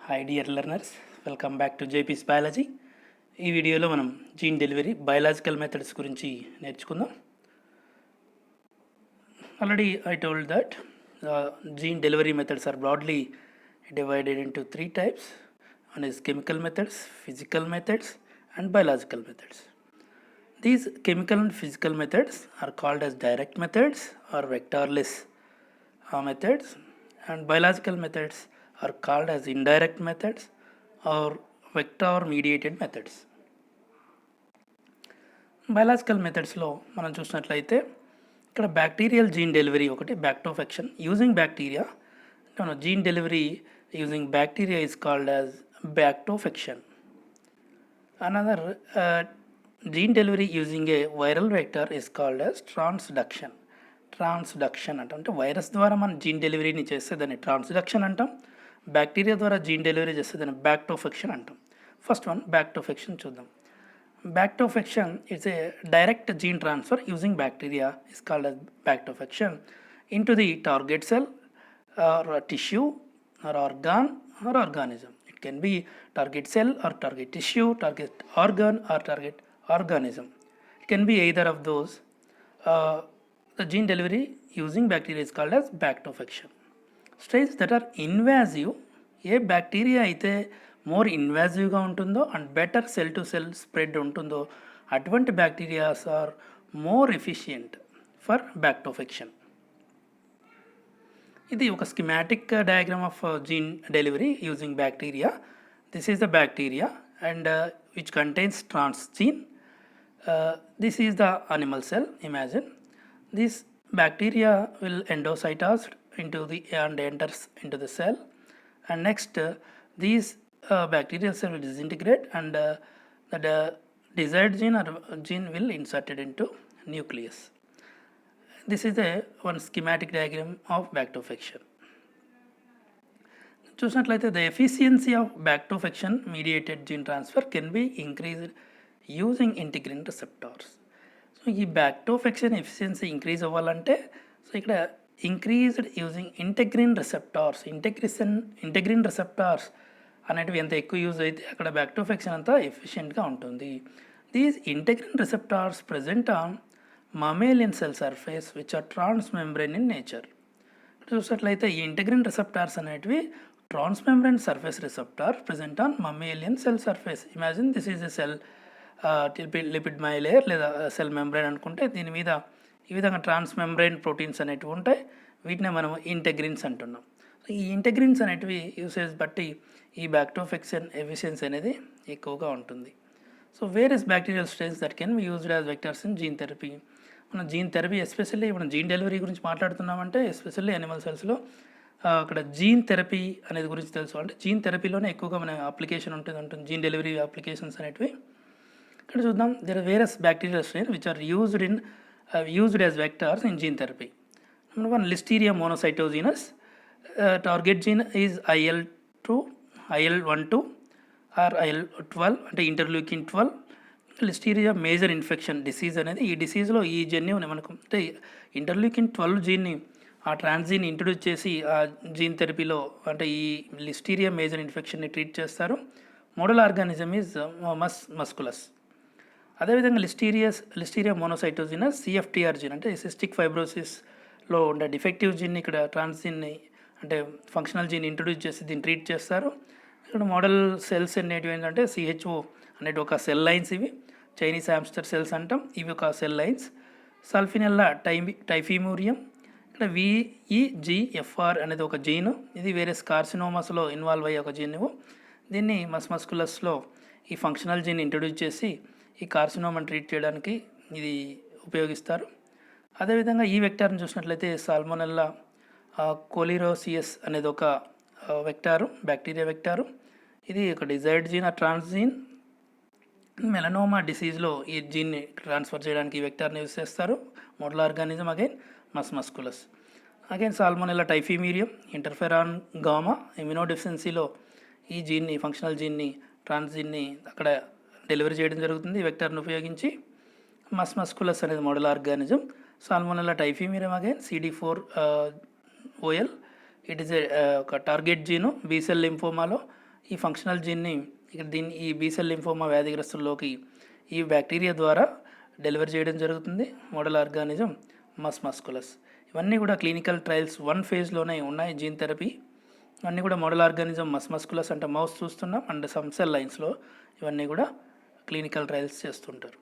Hi dear learners, welcome back to JP's biology. ఈ వీడియోలో మనం జీన్ డెలివరీ బయాలజికల్ మెథడ్స్ గురించి నేర్చుకుందాం. Already I told that gene delivery methods are Bradley divided into three types. One is chemical methods, physical methods and biological methods. These chemical and physical methods are called as direct methods or vectorless methods, and biological methods are called as indirect methods or vector mediated methods. Biological మెథడ్స్లో మనం చూసినట్లయితే ఇక్కడ bacterial gene delivery ఒకటి, బ్యాక్టోఫెక్షన్ using bacteria. Gene delivery using bacteria is called as bactofaction. Another gene delivery using a viral vector is called as transduction. Transduction అంటే virus ద్వారా మనం gene డెలివరీని చేస్తే దాన్ని ట్రాన్స్డక్షన్ అంటాం. బ్యాక్టీరియా ద్వారా జీన్ డెలివరీ చేస్తే దాన్ని బ్యాక్టోఫెక్షన్ అంటాం. ఫస్ట్ వన్ బ్యాక్టోఫెక్షన్ చూద్దాం. Bactofaction is a direct gene transfer using bacteria is called as bactofaction into the target cell or tissue or organ or organism. It can be target cell or target tissue, target organ or target organism. It can be either of those. The gene delivery using bacteria is called as bactofaction. Strains that are invasive, A bacteria అయితే more ఇన్వాజివ్గా ఉంటుందో and better cell to cell spread ఉంటుందో అటువంటి bacterias are more efficient for బ్యాక్టోఫెక్షన్. ఇది ఒక schematic diagram of gene delivery using bacteria. This is the bacteria and which contains transgene. This is the animal cell. Imagine this bacteria will ఎండోసైటాస్ into the and enters into the cell, and next these bacterial cell will disintegrate and the desired gene will inserted into nucleus. This is one schematic diagram of bactofaction. చూసినట్లయితే the efficiency of bactofaction mediated gene transfer can be increased using integrin receptors. So ఈ బ్యాక్టోఫెక్షన్ efficiency increase అవ్వాలంటే so ఇక్కడ increased using integrin receptors. Integrin receptors అనేటివి ఎంత ఎక్కువ use అయితే అక్కడ బ్యాక్టోఫెక్షన్ అంతా ఎఫిషియెంట్గా ఉంటుంది. These integrin receptors present on మమేలియన్ cell surface which are ట్రాన్స్మెంబ్రేన్ in nature. చూసినట్లయితే ఈ ఇంటెగ్రిన్ రిసెప్టార్స్ అనేటివి ట్రాన్స్మెంబ్రేన్ surface receptor present on మమేలియన్ cell surface. Imagine this is a cell lipid మైలేయర్ లేదా సెల్ మెంబ్రేన్ అనుకుంటే దీని మీద ఈ విధంగా ట్రాన్స్మెంబ్రేన్ ప్రోటీన్స్ అనేటివి ఉంటాయి. వీటినే మనం ఇంటెగ్రిన్స్ అంటున్నాం. ఈ ఇంటెగ్రిన్స్ అనేటివి యూసేజ్ బట్టి ఈ బ్యాక్టోఫెక్షన్ ఎఫిషియన్సీ అనేది ఎక్కువగా ఉంటుంది. So various bacterial strains that can be used as vectors in gene therapy. మనం జీన్ థెరపీ ఎస్పెషల్లీ మనం జీన్ డెలివరీ గురించి మాట్లాడుతున్నామంటే ఎస్పెషల్లీ అనిమల్ సెల్స్లో అక్కడ జీన్ థెరపీ అనేది గురించి తెలుసుకోవాలంటే జీన్ థెరపీలోనే ఎక్కువగా మన అప్లికేషన్ ఉంటుంది జీన్ డెలివరీ అప్లికేషన్స్ అనేటివి. ఇక్కడ చూద్దాం. There are various bacterial strains which are used as vectors in gene therapy. Number one, Listeria monocytogenes. Target gene is IL-2, IL-12 or IL-12 అంటే interleukin 12. Listeria major infection disease అనేది ఈ డిసీజ్లో ఈ జెన్ని మనకు అంటే interleukin 12 జీన్ని ఆ ట్రాన్స్జీన్ ఇంట్రొడ్యూస్ చేసి ఆ gene థెరపీలో అంటే ఈ లిస్టీరియా మేజర్ ఇన్ఫెక్షన్ని ట్రీట్ చేస్తారు. Model organism is మస్కులస్. అదేవిధంగా లిస్టీరియా మోనోసైటోజినస్ సిఎఫ్టిఆర్ జీన్ అంటే సిస్టిక్ ఫైబ్రోసిస్లో ఉండే డిఫెక్టివ్ జీన్ని ఇక్కడ ట్రాన్స్జీన్ని అంటే ఫంక్షనల్ జీన్ ఇంట్రొడ్యూస్ చేసి దీన్ని ట్రీట్ చేస్తారు. ఇక్కడ మోడల్ సెల్స్ అనేటివి ఏంటంటే సిహెచ్ఓ అనేటి ఒక సెల్ లైన్స్, ఇవి చైనీస్ హామ్స్టర్ సెల్స్ అంటాం. ఇవి ఒక సెల్ లైన్స్. సల్ఫినెల్లా టైఫీమూరియం, ఇక్కడ విఈజిఎఫ్ఆర్ అనేది ఒక జీను. ఇది వేరే కార్సినోమాస్లో ఇన్వాల్వ్ అయ్యే ఒక జీను. దీన్ని మస్కులస్లో ఈ ఫంక్షనల్ జీన్ ఇంట్రొడ్యూస్ చేసి ఈ కార్సినోమాని ట్రీట్ చేయడానికి ఇది ఉపయోగిస్తారు. అదేవిధంగా ఈ వెక్టార్ని చూసినట్లయితే సాల్మోనెల్లా కోలిరోసియస్ అనేది ఒక వెక్టారు, బ్యాక్టీరియా వెక్టారు. ఇది ఒక డిజైర్డ్ జీన్ ఆ ట్రాన్స్జీన్. మెలనోమా డిసీజ్లో ఈ జీన్ని ట్రాన్స్ఫర్ చేయడానికి ఈ వెక్టార్ని యూజ్ చేస్తారు. Model organism again మస్కులస్. Again salmonella టైఫీమీరియం, interferon gamma ఇమ్యునోడెఫిషియన్సీలో ఈ జీన్ని ఫంక్షనల్ జీన్ని ట్రాన్స్జీన్ని అక్కడ డెలివరీ చేయడం జరుగుతుంది ఈ వెక్టర్ని ఉపయోగించి. మస్కులస్ అనేది model organism. Salmonella టైఫీమీరియం again CD4 OL. It is ఒక టార్గెట్ జీను బీసెల్ లింఫోమాలో ఈ ఫంక్షనల్ జీన్ని ఇక్కడ ఈ బీసెల్ లింఫోమా వ్యాధిగ్రస్తుల్లోకి ఈ బ్యాక్టీరియా ద్వారా డెలివర్ చేయడం జరుగుతుంది. మోడల్ ఆర్గానిజం మస్ మస్కులస్. ఇవన్నీ కూడా క్లినికల్ ట్రయల్స్ 1 ఫేజ్లోనే ఉన్నాయి. జీన్ థెరపీ ఇవన్నీ కూడా మోడల్ ఆర్గానిజం మస్ మస్కులస్ అంటే మౌస్ చూస్తున్నాం, అండ్ సమ్ సెల్ లైన్స్లో ఇవన్నీ కూడా క్లినికల్ ట్రయల్స్ చేస్తుంటారు.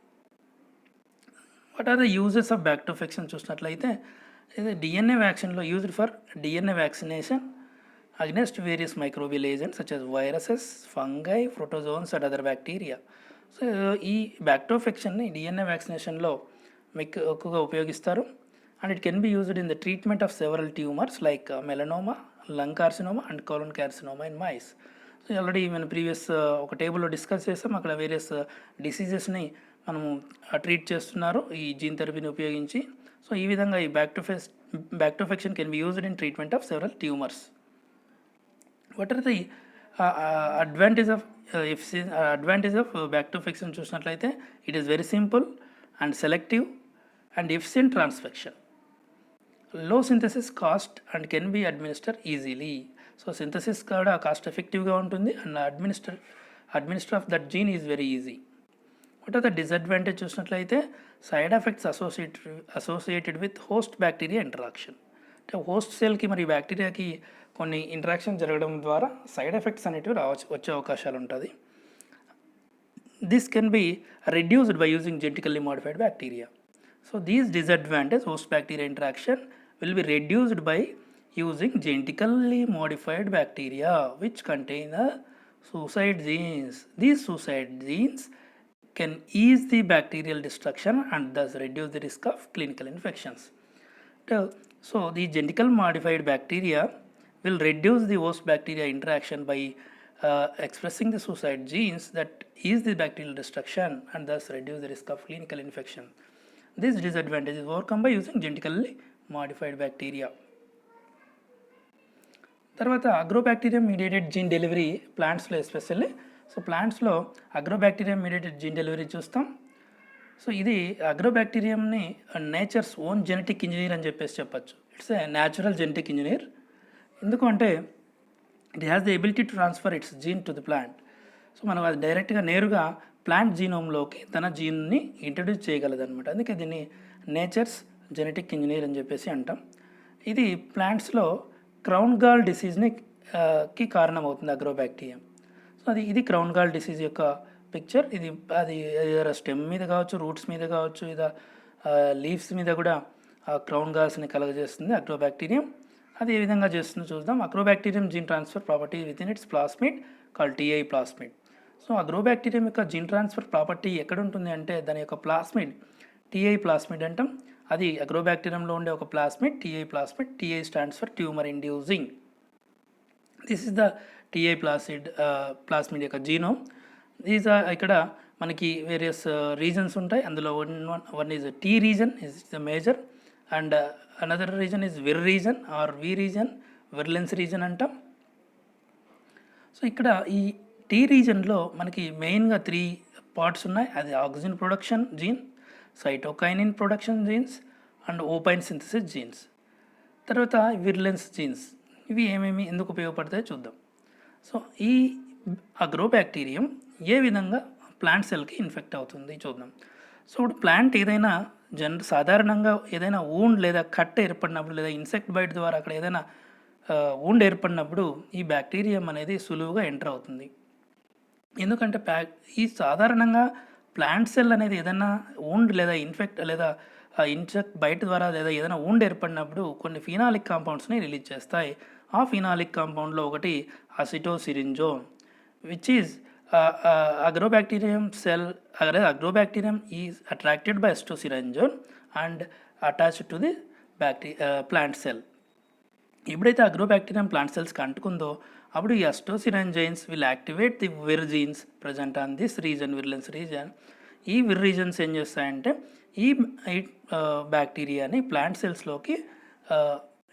What are the uses of బ్యాక్టోఫెక్షన్ చూసినట్లయితే ఇది DNA వ్యాక్సిన్లో used for DNA vaccination against various microbial agents such as viruses, fungi, protozoans and other bacteria. So ఈ బ్యాక్టోఫెక్షన్ని DNA వ్యాక్సినేషన్లో మీకు ఎక్కువగా ఉపయోగిస్తారు. And it can be used in the treatment of several tumours like melanoma, lung carcinoma and colon carcinoma in mice. So already మనం previous ఒక టేబుల్లో discuss చేస్తాం. అక్కడ various డిసీజెస్ని మనము ట్రీట్ చేస్తున్నారు ఈ జీన్ థెరపీని ఉపయోగించి. సో ఈ విధంగా ఈ బ్యాక్టోఫెక్షన్ can be used in treatment of several tumours. What are the advantage of బ్యాక్టోఫెక్షన్ చూసినట్లయితే it is very simple and selective and efficient ట్రాన్స్ఫెక్షన్, లో synthesis cost and can be administer easily. So synthesis కూడా cost ఎఫెక్టివ్గా ఉంటుంది and administer of that gene is very easy. What are the disadvantage చూసినట్లయితే side effects associated with host bacteria interaction. అంటే host సెల్కి మరి బ్యాక్టీరియాకి కొన్ని interaction జరగడం ద్వారా side effects అనేటివి వచ్చే అవకాశాలు ఉంటుంది. This can be reduced by using genetically modified bacteria. So these disadvantage host bacteria interaction will be reduced by using genetically modified bacteria which contain the suicide genes. These suicide genes can ease the bacterial destruction and thus reduce the risk of clinical infections. So the genetically modified bacteria will reduce the host bacteria interaction by expressing the suicide genes that ease the bacterial destruction and thus reduce the risk of clinical infection. This disadvantage is overcome by using genetically modified bacteria. తర్వాత అగ్రోబ్యాక్టీరియం mediated gene delivery ప్లాంట్స్లో especially. So ప్లాంట్స్లో అగ్రోబ్యాక్టీరియం mediated gene delivery చూస్తాం. So ఇది అగ్రోబ్యాక్టీరియంని nature's own genetic engineer అని చెప్పొచ్చు. It's a natural genetic engineer. ఎందుకు అంటే it has the ability to transfer it's gene to the plant. So మనం అది డైరెక్ట్గా నేరుగా ప్లాంట్ జీనోమ్లోకి తన జీన్ని ఇంట్రడ్యూస్ చేయగలదు అనమాట. అందుకే దీన్ని నేచర్స్ జెనెటిక్ ఇంజనీర్ అని చెప్పేసి అంటాం. ఇది ప్లాంట్స్లో క్రౌన్ గాల్ డిసీజ్ని కి కారణమవుతుంది అగ్రోబ్యాక్టీరియం. సో ఇది క్రౌన్ గాల్ డిసీజ్ యొక్క పిక్చర్. అది స్టెమ్ మీద కావచ్చు, రూట్స్ మీద కావచ్చు, లేదా లీవ్స్ మీద కూడా క్రౌన్ గాల్స్ని కలగజేస్తుంది అగ్రోబ్యాక్టీరియం. అది ఏ విధంగా చేస్తుందో చూద్దాం. అగ్రోబ్యాక్టీరియం gene transfer property with in it's plasmid call TI plasmid. So అగ్రోబ్యాక్టీరియం యొక్క జీన్ ట్రాన్స్ఫర్ ప్రాపర్టీ ఎక్కడ ఉంటుంది అంటే దాని యొక్క ప్లాస్మిడ్ టీఐ ప్లాస్మిడ్ అంటాం. అది అగ్రోబ్యాక్టీరియంలో ఉండే ఒక plasmid TI plasmid. TI stands for tumour inducing. This is the TI plasmid యొక్క జీనోమ్. దీస్ ఇక్కడ మనకి వేరియస్ రీజన్స్ ఉంటాయి. అందులో one is T reason is the major and another reason is విర్ reason are we reason, విర్లెన్స్ reason అంటాం. So ఇక్కడ ఈ tea రీజన్లో మనకి మెయిన్గా 3 పార్ట్స్ ఉన్నాయి. అది oxygen production gene, cytokinin production jeans and ఓపైన్ synthesis jeans. తర్వాత విర్లెన్స్ జీన్స్. ఇవి ఏమేమి ఎందుకు ఉపయోగపడతాయో చూద్దాం. సో ఈ అగ్రోబ్యాక్టీరియం ఏ విధంగా ప్లాంట్ సెల్కి ఇన్ఫెక్ట్ అవుతుంది చూద్దాం. సో ఇప్పుడు ప్లాంట్ ఏదైనా సాధారణంగా ఏదైనా వూండ్ లేదా కట్ ఏర్పడినప్పుడు లేదా ఇన్సెక్ట్ బైట్ ద్వారా అక్కడ ఏదైనా వూండ్ ఏర్పడినప్పుడు ఈ బ్యాక్టీరియం అనేది సులువుగా ఎంటర్ అవుతుంది. ఎందుకంటే ఈ సాధారణంగా ప్లాంట్ సెల్ అనేది ఏదైనా వూండ్ లేదా ఇన్ఫెక్ట్ లేదా ఇన్సెక్ట్ బైట్ ద్వారా లేదా ఏదైనా వూండ్ ఏర్పడినప్పుడు కొన్ని ఫినాలిక్ కాంపౌండ్స్ని రిలీజ్ చేస్తాయి. ఆ ఫినాలిక్ కాంపౌండ్లో ఒకటి అసిటోసిరింజోన్ which is అగ్రోబ్యాక్టీరియం cell అగ్రోబ్యాక్టీరియం is attracted by అసిటోసిరింజోన్ and attached to the plant cell. ఎప్పుడైతే అగ్రోబ్యాక్టీరియం ప్లాంట్ సెల్స్కి అంటుకుందో అప్పుడు ఈ అసిటోసిరింజైన్స్ will activate the విర్ jeans present on this reason, విర్లెన్స్ reason. ఈ విర్ రీజన్స్ ఏం చేస్తాయంటే ఈ బ్యాక్టీరియాని ప్లాంట్ సెల్స్లోకి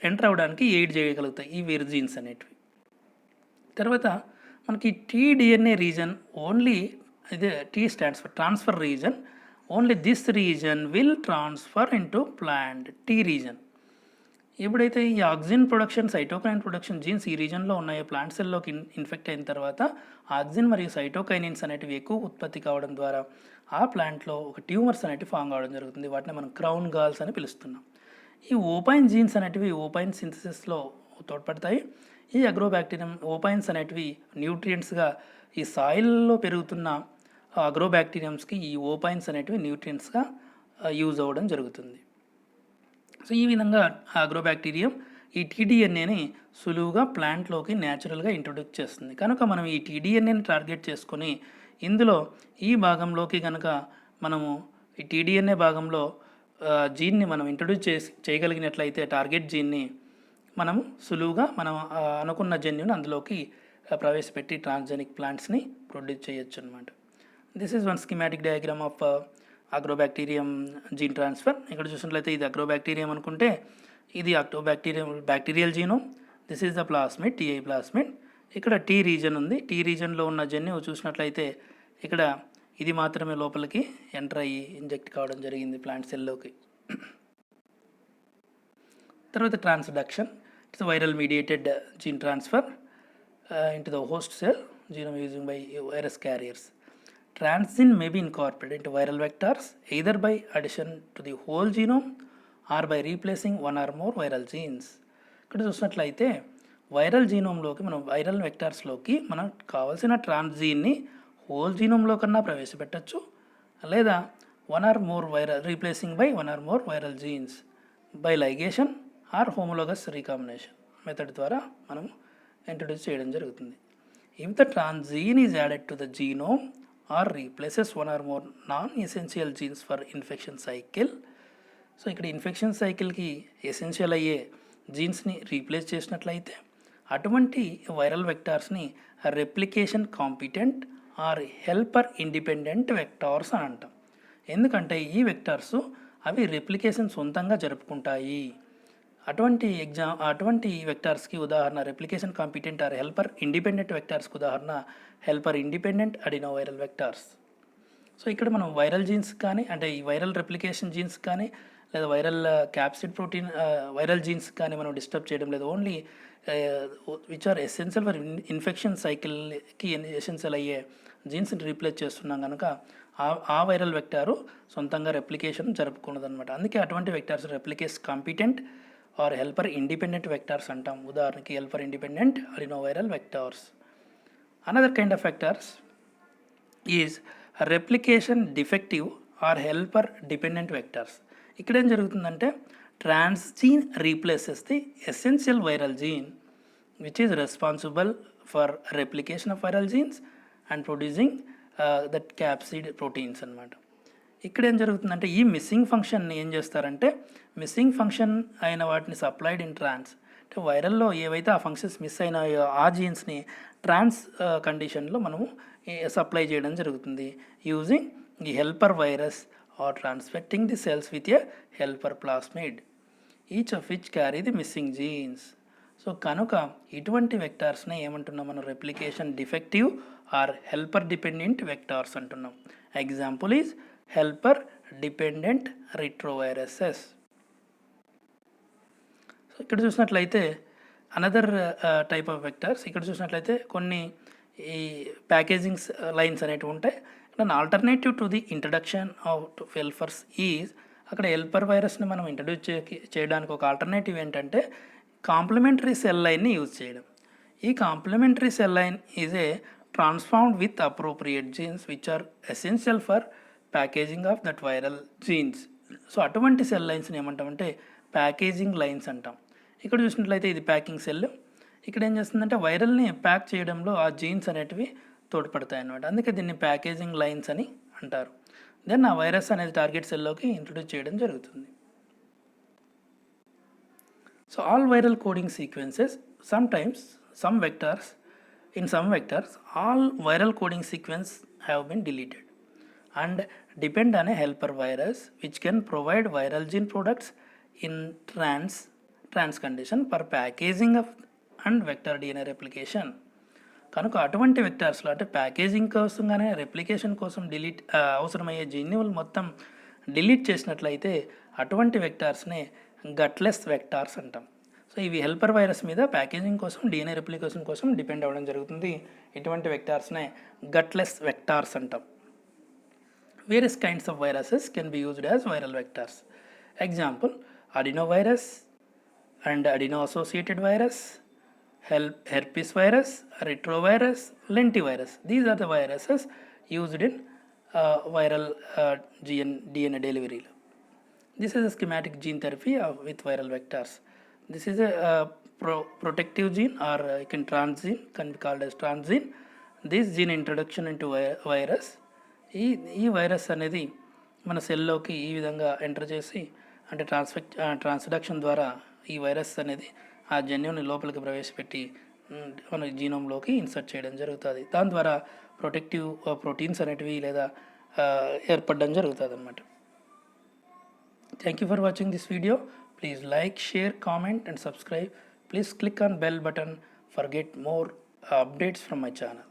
ఎంటర్ అవ్వడానికి ఎయిడ్ చేయగలుగుతాయి ఈ విర్ జీన్స్ అనేటివి. తర్వాత మనకి టీడిఎన్ఏ రీజన్ ఓన్లీ ఇదే tea stands for transfer reason. Only this reason will transfer into plant T region. ఎప్పుడైతే ఈ oxygen production, cytokine production genes ఈ రీజన్లో ఉన్నాయో ప్లాంట్ సెల్లోకి ఇన్ఫెక్ట్ అయిన తర్వాత ఆక్సిజన్ మరియు సైటోకైనిన్స్ అనేటివి ఎక్కువ ఉత్పత్తి కావడం ద్వారా ఆ ప్లాంట్లో ఒక ట్యూమర్స్ అనేటివి ఫామ్ కావడం జరుగుతుంది. వాటిని మనం క్రౌన్ గాల్స్ అని పిలుస్తున్నాం. ఈ ఓపైన్ జీన్స్ అనేటివి ఓపైన్ సింథసిస్లో తోడ్పడతాయి. ఈ అగ్రోబ్యాక్టీరియం ఓపైన్స్ అనేటివి న్యూట్రియంట్స్గా ఈ సాయిల్లో పెరుగుతున్న అగ్రోబ్యాక్టీరియంస్కి ఈ ఓపైన్స్ అనేటివి న్యూట్రియంట్స్గా యూజ్ అవ్వడం జరుగుతుంది. సో ఈ విధంగా అగ్రోబ్యాక్టీరియం ఈ టీడీఎన్ఏని సులువుగా ప్లాంట్లోకి న్యాచురల్గా ఇంట్రొడ్యూస్ చేస్తుంది. కనుక మనం ఈ టీడీఎన్ఏని టార్గెట్ చేసుకొని ఇందులో ఈ భాగంలోకి కనుక మనము ఈ టీడీఎన్ఏ భాగంలో జీన్ని మనం ఇంట్రొడ్యూస్ చేయగలిగినట్లయితే టార్గెట్ జీన్ని మనం సులువుగా మనం అనుకున్న జన్యుని అందులోకి ప్రవేశపెట్టి ట్రాన్స్జెనిక్ ప్లాంట్స్ని ప్రొడ్యూస్ చేయొచ్చు అనమాట. This is one schematic diagram of అగ్రోబ్యాక్టీరియం gene transfer. ఇక్కడ చూసినట్లయితే ఇది అగ్రోబ్యాక్టీరియం అనుకుంటే ఇది bacterial genome. This is the plasmid, TI plasmid. ఇక్కడ టీ రీజన్ ఉంది. టీ రీజన్లో ఉన్న జన్యు చూసినట్లయితే ఇక్కడ ఇది మాత్రమే లోపలికి ఎంటర్ అయ్యి ఇంజెక్ట్ కావడం జరిగింది ప్లాంట్ సెల్లోకి. తర్వాత transduction, it's viral mediated gene transfer into the host cell genome using by virus carriers. Transgene may be incorporated into viral vectors either by addition to the whole genome or by replacing one or more viral genes. ఇక్కడ చూసినట్లయితే viral జీనోమ్లోకి మనం viral వెక్టార్స్లోకి మనకు కావాల్సిన ట్రాన్స్జీన్ని whole జీనోమ్లో కన్నా ప్రవేశపెట్టచ్చు, లేదా one or more replacing by one or more viral jeans by ligation are homologous recombination method ద్వారా మనం introduce చేయడం జరుగుతుంది. If the transgene is added to the genome are replaces one or more non essential jeans for infection cycle. So ఇక్కడ infection సైకిల్కి essential అయ్యే జీన్స్ని replace చేసినట్లయితే అటువంటి viral వెక్టార్స్ని replication competent are helper independent vectors అని అంటాం. ఎందుకంటే ఈ వెక్టార్స్ అవి రెప్లికేషన్ సొంతంగా జరుపుకుంటాయి. అటువంటి వెక్టార్స్కి ఉదాహరణ replication competent are helper independent వెక్టార్స్కి ఉదాహరణ హెల్పర్ ఇండిపెండెంట్ అడినోవైరల్ వెక్టార్స్. సో ఇక్కడ మనం వైరల్ జీన్స్ కానీ అంటే ఈ వైరల్ రెప్లికేషన్ జీన్స్ కానీ లేదా viral capsid protein viral jeans కానీ మనం డిస్టర్బ్ చేయడం లేదు. Only which are essential for infection సైకిల్కి ఎసెన్షియల్ అయ్యే జీన్స్ని రీప్లేస్ చేస్తున్నాం కనుక ఆ వైరల్ వెక్టారు సొంతంగా రెప్లికేషన్ జరుపుకున్నదనమాట. అందుకే అటువంటి vectors రెప్లికేస్ competent are helper independent vectors అంటాం. ఉదాహరణకి helper independent అడినోవైరల్ vectors. Another kind of vectors is replication defective are helper dependent vectors. ఇక్కడ ఏం జరుగుతుందంటే transgene replaces the essential viral gene which is responsible for replication of viral jeans and producing that capsid proteins అనమాట. ఇక్కడ ఏం జరుగుతుందంటే ఈ missing ఫంక్షన్ని ఏం చేస్తారంటే మిస్సింగ్ ఫంక్షన్ అయిన వాటిని సప్లైడ్ ఇన్ ట్రాన్స్ అంటే వైరల్లో ఏవైతే ఆ ఫంక్షన్స్ మిస్ అయినాయో ఆ జీన్స్ని ట్రాన్స్ కండిషన్లో మనము సప్లై చేయడం జరుగుతుంది using the helper virus are ట్రాన్స్ఫెక్టింగ్ the cells with a helper plasmid each of which carry the missing jeans. So కనుక ఇటువంటి వెక్టార్స్ని ఏమంటున్నాం మనం replication defective are helper dependent vectors అంటున్నాం. Example is helper dependent రిట్రోవైరసెస్. So ఇక్కడ చూసినట్లయితే another type of vectors ఇక్కడ చూసినట్లయితే కొన్ని ఈ ప్యాకేజింగ్స్ లైన్స్ అనేటివి ఉంటాయి. And alternative to the introduction of helpers is అక్కడ హెల్పర్ వైరస్ని మనం ఇంట్రడ్యూస్ చేయడానికి ఒక ఆల్టర్నేటివ్ ఏంటంటే కాంప్లిమెంటరీ సెల్ లైన్ని యూజ్ చేయడం. ఈ complementary cell line is a transformed with appropriate genes which are essential for packaging of that viral genes. So అటువంటి సెల్ లైన్స్ని ఏమంటామంటే ప్యాకేజింగ్ లైన్స్ అంటాం. ఇక్కడ చూసినట్లయితే ఇది ప్యాకింగ్ సెల్. ఇక్కడ ఏం చేస్తుందంటే వైరల్ని ప్యాక్ చేయడంలో ఆ జీన్స్ అనేటివి తోడ్పడతాయి అన్నమాట. అందుకే దీన్ని ప్యాకేజింగ్ లైన్స్ అని అంటారు. దెన్ ఆ వైరస్ అనేది టార్గెట్ సెల్లోకి ఇంట్రొడ్యూస్ చేయడం జరుగుతుంది. So all viral coding sequences some vectors all viral coding sequence have been deleted and depend on a helper virus which can provide viral gene products in trans condition for packaging of and vector DNA replication. కనుక అటువంటి వెక్టార్స్లో అంటే packaging కోసం కానీ replication కోసం అవసరమయ్యే జన్యువులు మొత్తం delete చేసినట్లయితే అటువంటి వెక్టార్స్ని గట్లెస్ వెక్టార్స్ అంటాం. సో ఇవి హెల్పర్ వైరస్ మీద ప్యాకేజింగ్ కోసం డిఎన్ఏ రెప్లికేషన్ కోసం డిపెండ్ అవ్వడం జరుగుతుంది. ఇటువంటి వెక్టార్స్నే గట్లెస్ వెక్టార్స్ అంటాం. Various kinds of viruses can be used as viral vectors. Example, adenovirus and adeno-associated virus, herpes virus, retrovirus, lentivirus. These are the viruses used in viral DNA delivery. This is a schematic gene therapy with viral vectors. This is a protective gene, or you can transgene, can be called as transgene. This gene introduction into virus, ఈ virus అనేది మన సెల్లోకి ఈ విధంగా enter చేసి అంటే transduction ద్వారా ఈ virus అనేది ఆ జన్యుని లోపలికి ప్రవేశపెట్టి మన జీనోమ్లోకి ఇన్సర్ట్ చేయడం జరుగుతుంది. దాని ద్వారా ప్రొటెక్టివ్ ప్రోటీన్స్ అనేటివి లేదా ఏర్పడడం జరుగుతుంది అన్నమాట. Thank you for watching this video. Please like, share, comment and subscribe. Please click on bell button for get more updates from my channel.